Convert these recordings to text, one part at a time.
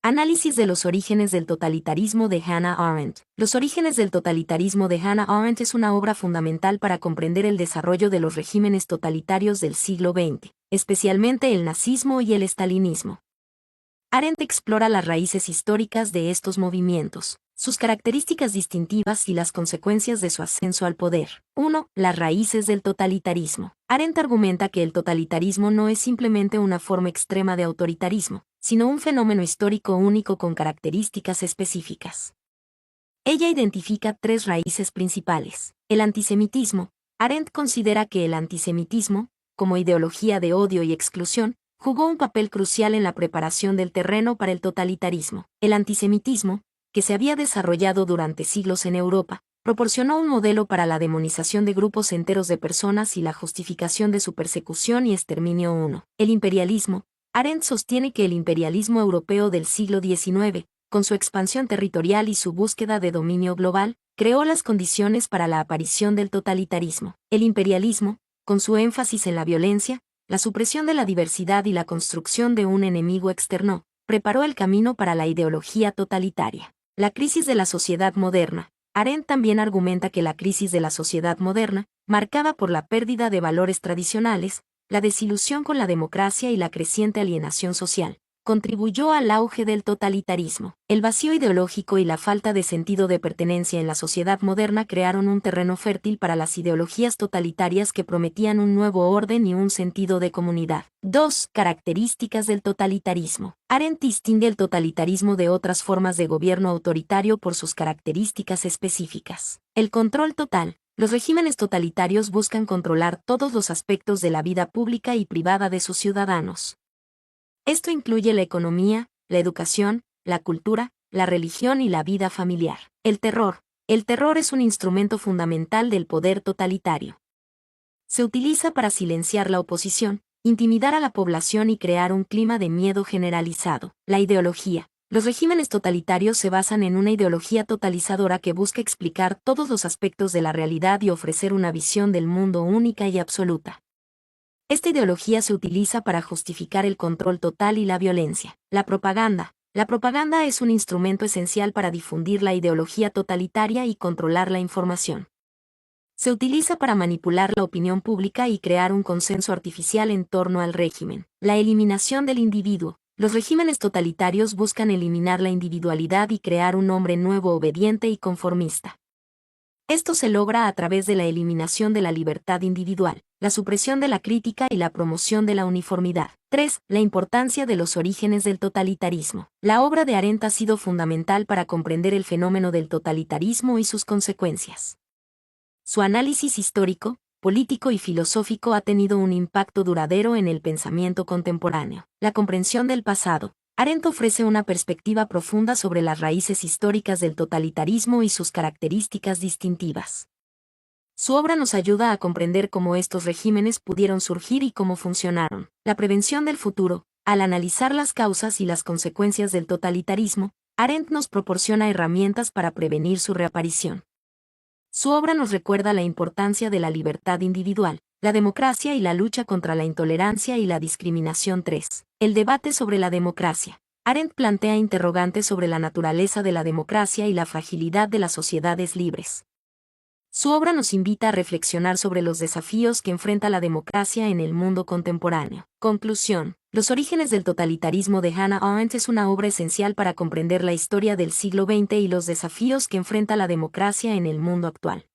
Análisis de los orígenes del totalitarismo de Hannah Arendt. Los orígenes del totalitarismo de Hannah Arendt es una obra fundamental para comprender el desarrollo de los regímenes totalitarios del siglo XX, especialmente el nazismo y el estalinismo. Arendt explora las raíces históricas de estos movimientos, sus características distintivas y las consecuencias de su ascenso al poder. 1. Las raíces del totalitarismo. Arendt argumenta que el totalitarismo no es simplemente una forma extrema de autoritarismo, sino un fenómeno histórico único con características específicas. Ella identifica tres raíces principales. El antisemitismo. Arendt considera que el antisemitismo, como ideología de odio y exclusión, jugó un papel crucial en la preparación del terreno para el totalitarismo. El antisemitismo, que se había desarrollado durante siglos en Europa, proporcionó un modelo para la demonización de grupos enteros de personas y la justificación de su persecución y exterminio. 1. El imperialismo. Arendt sostiene que el imperialismo europeo del siglo XIX, con su expansión territorial y su búsqueda de dominio global, creó las condiciones para la aparición del totalitarismo. El imperialismo, con su énfasis en la violencia, la supresión de la diversidad y la construcción de un enemigo externo, preparó el camino para la ideología totalitaria. La crisis de la sociedad moderna. Arendt también argumenta que la crisis de la sociedad moderna, marcada por la pérdida de valores tradicionales, la desilusión con la democracia y la creciente alienación social, contribuyó al auge del totalitarismo. El vacío ideológico y la falta de sentido de pertenencia en la sociedad moderna crearon un terreno fértil para las ideologías totalitarias que prometían un nuevo orden y un sentido de comunidad. 2. Características del totalitarismo. Arendt distingue el totalitarismo de otras formas de gobierno autoritario por sus características específicas. El control total. Los regímenes totalitarios buscan controlar todos los aspectos de la vida pública y privada de sus ciudadanos. Esto incluye la economía, la educación, la cultura, la religión y la vida familiar. El terror. El terror es un instrumento fundamental del poder totalitario. Se utiliza para silenciar la oposición, intimidar a la población y crear un clima de miedo generalizado. La ideología. Los regímenes totalitarios se basan en una ideología totalizadora que busca explicar todos los aspectos de la realidad y ofrecer una visión del mundo única y absoluta. Esta ideología se utiliza para justificar el control total y la violencia. La propaganda. La propaganda es un instrumento esencial para difundir la ideología totalitaria y controlar la información. Se utiliza para manipular la opinión pública y crear un consenso artificial en torno al régimen. La eliminación del individuo. Los regímenes totalitarios buscan eliminar la individualidad y crear un hombre nuevo obediente y conformista. Esto se logra a través de la eliminación de la libertad individual, la supresión de la crítica y la promoción de la uniformidad. 3. La importancia de los orígenes del totalitarismo. La obra de Arendt ha sido fundamental para comprender el fenómeno del totalitarismo y sus consecuencias. Su análisis histórico, político y filosófico ha tenido un impacto duradero en el pensamiento contemporáneo. La comprensión del pasado. Arendt ofrece una perspectiva profunda sobre las raíces históricas del totalitarismo y sus características distintivas. Su obra nos ayuda a comprender cómo estos regímenes pudieron surgir y cómo funcionaron. La prevención del futuro. Al analizar las causas y las consecuencias del totalitarismo, Arendt nos proporciona herramientas para prevenir su reaparición. Su obra nos recuerda la importancia de la libertad individual, la democracia y la lucha contra la intolerancia y la discriminación. 3. El debate sobre la democracia. Arendt plantea interrogantes sobre la naturaleza de la democracia y la fragilidad de las sociedades libres. Su obra nos invita a reflexionar sobre los desafíos que enfrenta la democracia en el mundo contemporáneo. Conclusión. Los orígenes del totalitarismo de Hannah Arendt es una obra esencial para comprender la historia del siglo XX y los desafíos que enfrenta la democracia en el mundo actual.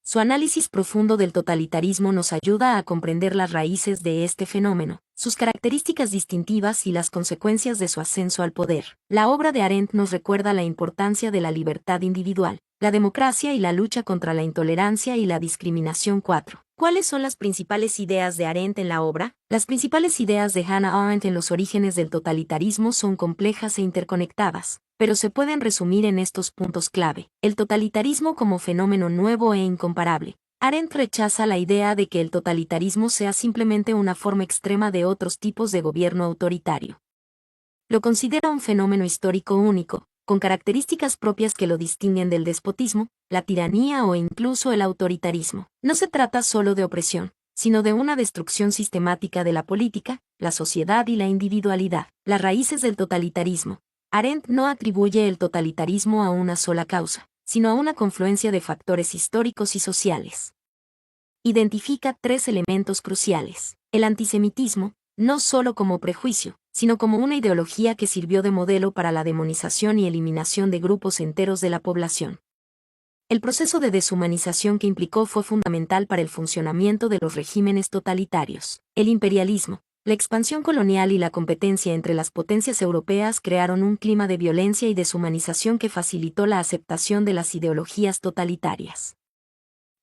Su análisis profundo del totalitarismo nos ayuda a comprender las raíces de este fenómeno, sus características distintivas y las consecuencias de su ascenso al poder. La obra de Arendt nos recuerda la importancia de la libertad individual, la democracia y la lucha contra la intolerancia y la discriminación. 4. ¿Cuáles son las principales ideas de Arendt en la obra? Las principales ideas de Hannah Arendt en los orígenes del totalitarismo son complejas e interconectadas, pero se pueden resumir en estos puntos clave. El totalitarismo como fenómeno nuevo e incomparable. Arendt rechaza la idea de que el totalitarismo sea simplemente una forma extrema de otros tipos de gobierno autoritario. Lo considera un fenómeno histórico único, con características propias que lo distinguen del despotismo, la tiranía o incluso el autoritarismo. No se trata solo de opresión, sino de una destrucción sistemática de la política, la sociedad y la individualidad. Las raíces del totalitarismo. Arendt no atribuye el totalitarismo a una sola causa, sino a una confluencia de factores históricos y sociales. Identifica 3 elementos cruciales. El antisemitismo, no solo como prejuicio, sino como una ideología que sirvió de modelo para la demonización y eliminación de grupos enteros de la población. El proceso de deshumanización que implicó fue fundamental para el funcionamiento de los regímenes totalitarios. El imperialismo, la expansión colonial y la competencia entre las potencias europeas crearon un clima de violencia y deshumanización que facilitó la aceptación de las ideologías totalitarias.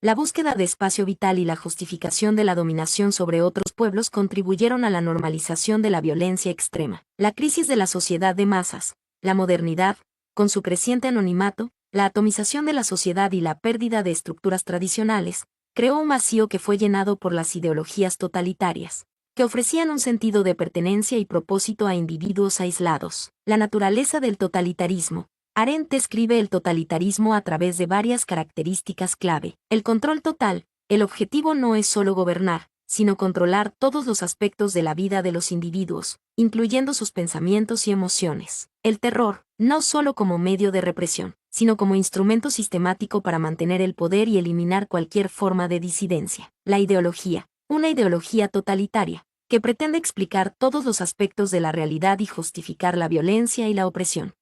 La búsqueda de espacio vital y la justificación de la dominación sobre otros pueblos contribuyeron a la normalización de la violencia extrema. La crisis de la sociedad de masas, la modernidad, con su creciente anonimato, la atomización de la sociedad y la pérdida de estructuras tradicionales, creó un vacío que fue llenado por las ideologías totalitarias, que ofrecían un sentido de pertenencia y propósito a individuos aislados. La naturaleza del totalitarismo. Arendt describe el totalitarismo a través de varias características clave. El control total. El objetivo no es solo gobernar, sino controlar todos los aspectos de la vida de los individuos, incluyendo sus pensamientos y emociones. El terror, no solo como medio de represión, sino como instrumento sistemático para mantener el poder y eliminar cualquier forma de disidencia. La ideología, una ideología totalitaria, que pretende explicar todos los aspectos de la realidad y justificar la violencia y la opresión.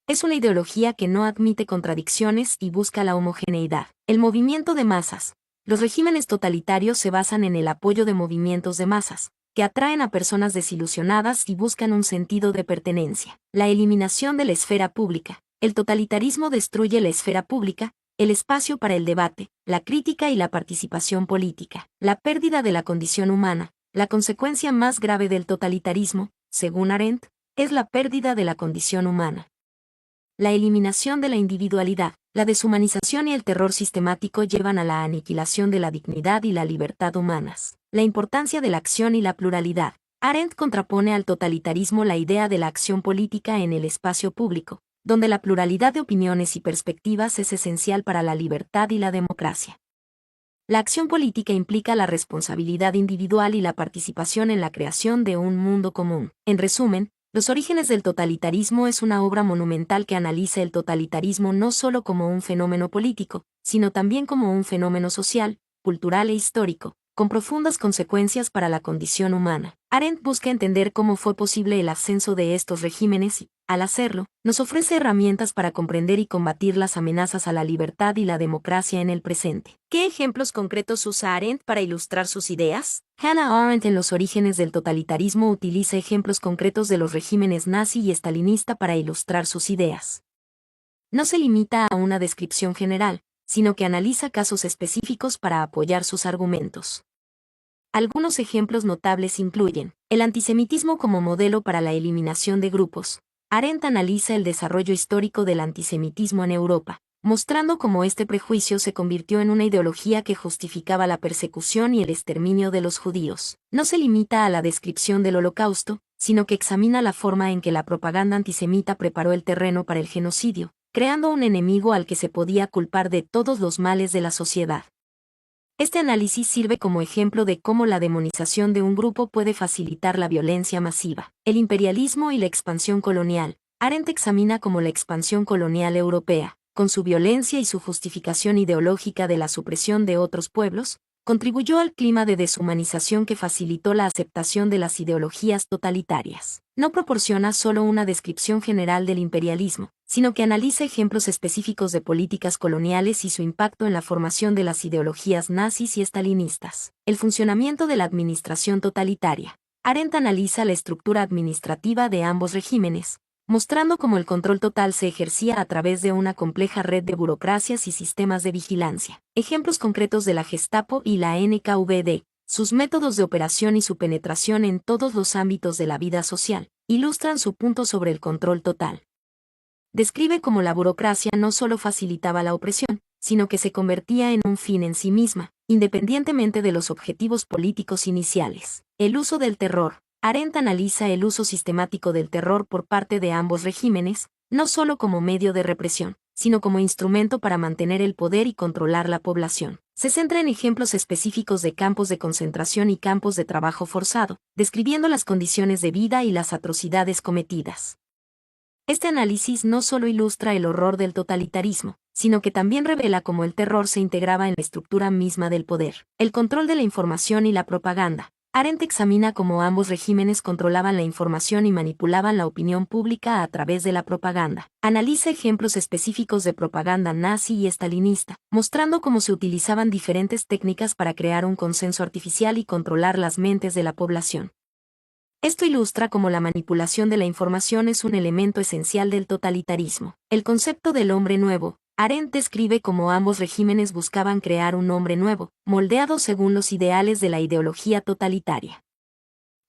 Es una ideología que no admite contradicciones y busca la homogeneidad. El movimiento de masas. Los regímenes totalitarios se basan en el apoyo de movimientos de masas, que atraen a personas desilusionadas y buscan un sentido de pertenencia. La eliminación de la esfera pública. El totalitarismo destruye la esfera pública, el espacio para el debate, la crítica y la participación política. La pérdida de la condición humana. La consecuencia más grave del totalitarismo, según Arendt, es la pérdida de la condición humana. La eliminación de la individualidad, la deshumanización y el terror sistemático llevan a la aniquilación de la dignidad y la libertad humanas. La importancia de la acción y la pluralidad. Arendt contrapone al totalitarismo la idea de la acción política en el espacio público, donde la pluralidad de opiniones y perspectivas es esencial para la libertad y la democracia. La acción política implica la responsabilidad individual y la participación en la creación de un mundo común. En resumen, Los orígenes del totalitarismo es una obra monumental que analiza el totalitarismo no solo como un fenómeno político, sino también como un fenómeno social, cultural e histórico, con profundas consecuencias para la condición humana. Arendt busca entender cómo fue posible el ascenso de estos regímenes y, al hacerlo, nos ofrece herramientas para comprender y combatir las amenazas a la libertad y la democracia en el presente. ¿Qué ejemplos concretos usa Arendt para ilustrar sus ideas? Hannah Arendt en Los orígenes del totalitarismo utiliza ejemplos concretos de los regímenes nazi y estalinista para ilustrar sus ideas. No se limita a una descripción general, sino que analiza casos específicos para apoyar sus argumentos. Algunos ejemplos notables incluyen el antisemitismo como modelo para la eliminación de grupos. Arendt analiza el desarrollo histórico del antisemitismo en Europa, mostrando cómo este prejuicio se convirtió en una ideología que justificaba la persecución y el exterminio de los judíos. No se limita a la descripción del Holocausto, sino que examina la forma en que la propaganda antisemita preparó el terreno para el genocidio, creando un enemigo al que se podía culpar de todos los males de la sociedad. Este análisis sirve como ejemplo de cómo la demonización de un grupo puede facilitar la violencia masiva. El imperialismo y la expansión colonial. Arendt examina cómo la expansión colonial europea, con su violencia y su justificación ideológica de la supresión de otros pueblos, contribuyó al clima de deshumanización que facilitó la aceptación de las ideologías totalitarias. No proporciona solo una descripción general del imperialismo, sino que analiza ejemplos específicos de políticas coloniales y su impacto en la formación de las ideologías nazis y estalinistas. El funcionamiento de la administración totalitaria. Arendt analiza la estructura administrativa de ambos regímenes, mostrando cómo el control total se ejercía a través de una compleja red de burocracias y sistemas de vigilancia. Ejemplos concretos de la Gestapo y la NKVD, sus métodos de operación y su penetración en todos los ámbitos de la vida social, ilustran su punto sobre el control total. Describe cómo la burocracia no solo facilitaba la opresión, sino que se convertía en un fin en sí misma, independientemente de los objetivos políticos iniciales. El uso del terror. Arendt analiza el uso sistemático del terror por parte de ambos regímenes, no solo como medio de represión, sino como instrumento para mantener el poder y controlar la población. Se centra en ejemplos específicos de campos de concentración y campos de trabajo forzado, describiendo las condiciones de vida y las atrocidades cometidas. Este análisis no solo ilustra el horror del totalitarismo, sino que también revela cómo el terror se integraba en la estructura misma del poder, el control de la información y la propaganda. Arendt examina cómo ambos regímenes controlaban la información y manipulaban la opinión pública a través de la propaganda. Analiza ejemplos específicos de propaganda nazi y estalinista, mostrando cómo se utilizaban diferentes técnicas para crear un consenso artificial y controlar las mentes de la población. Esto ilustra cómo la manipulación de la información es un elemento esencial del totalitarismo. El concepto del hombre nuevo. Arendt describe cómo ambos regímenes buscaban crear un hombre nuevo, moldeado según los ideales de la ideología totalitaria.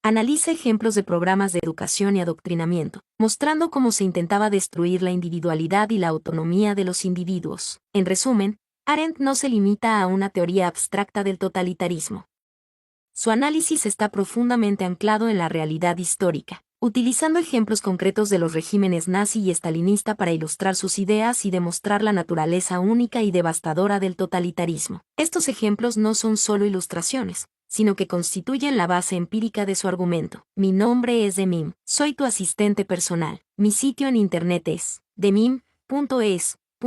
Analiza ejemplos de programas de educación y adoctrinamiento, mostrando cómo se intentaba destruir la individualidad y la autonomía de los individuos. En resumen, Arendt no se limita a una teoría abstracta del totalitarismo. Su análisis está profundamente anclado en la realidad histórica, utilizando ejemplos concretos de los regímenes nazi y estalinista para ilustrar sus ideas y demostrar la naturaleza única y devastadora del totalitarismo. Estos ejemplos no son solo ilustraciones, sino que constituyen la base empírica de su argumento. Mi nombre es Demim, soy tu asistente personal. Mi sitio en internet es demim.es.tl.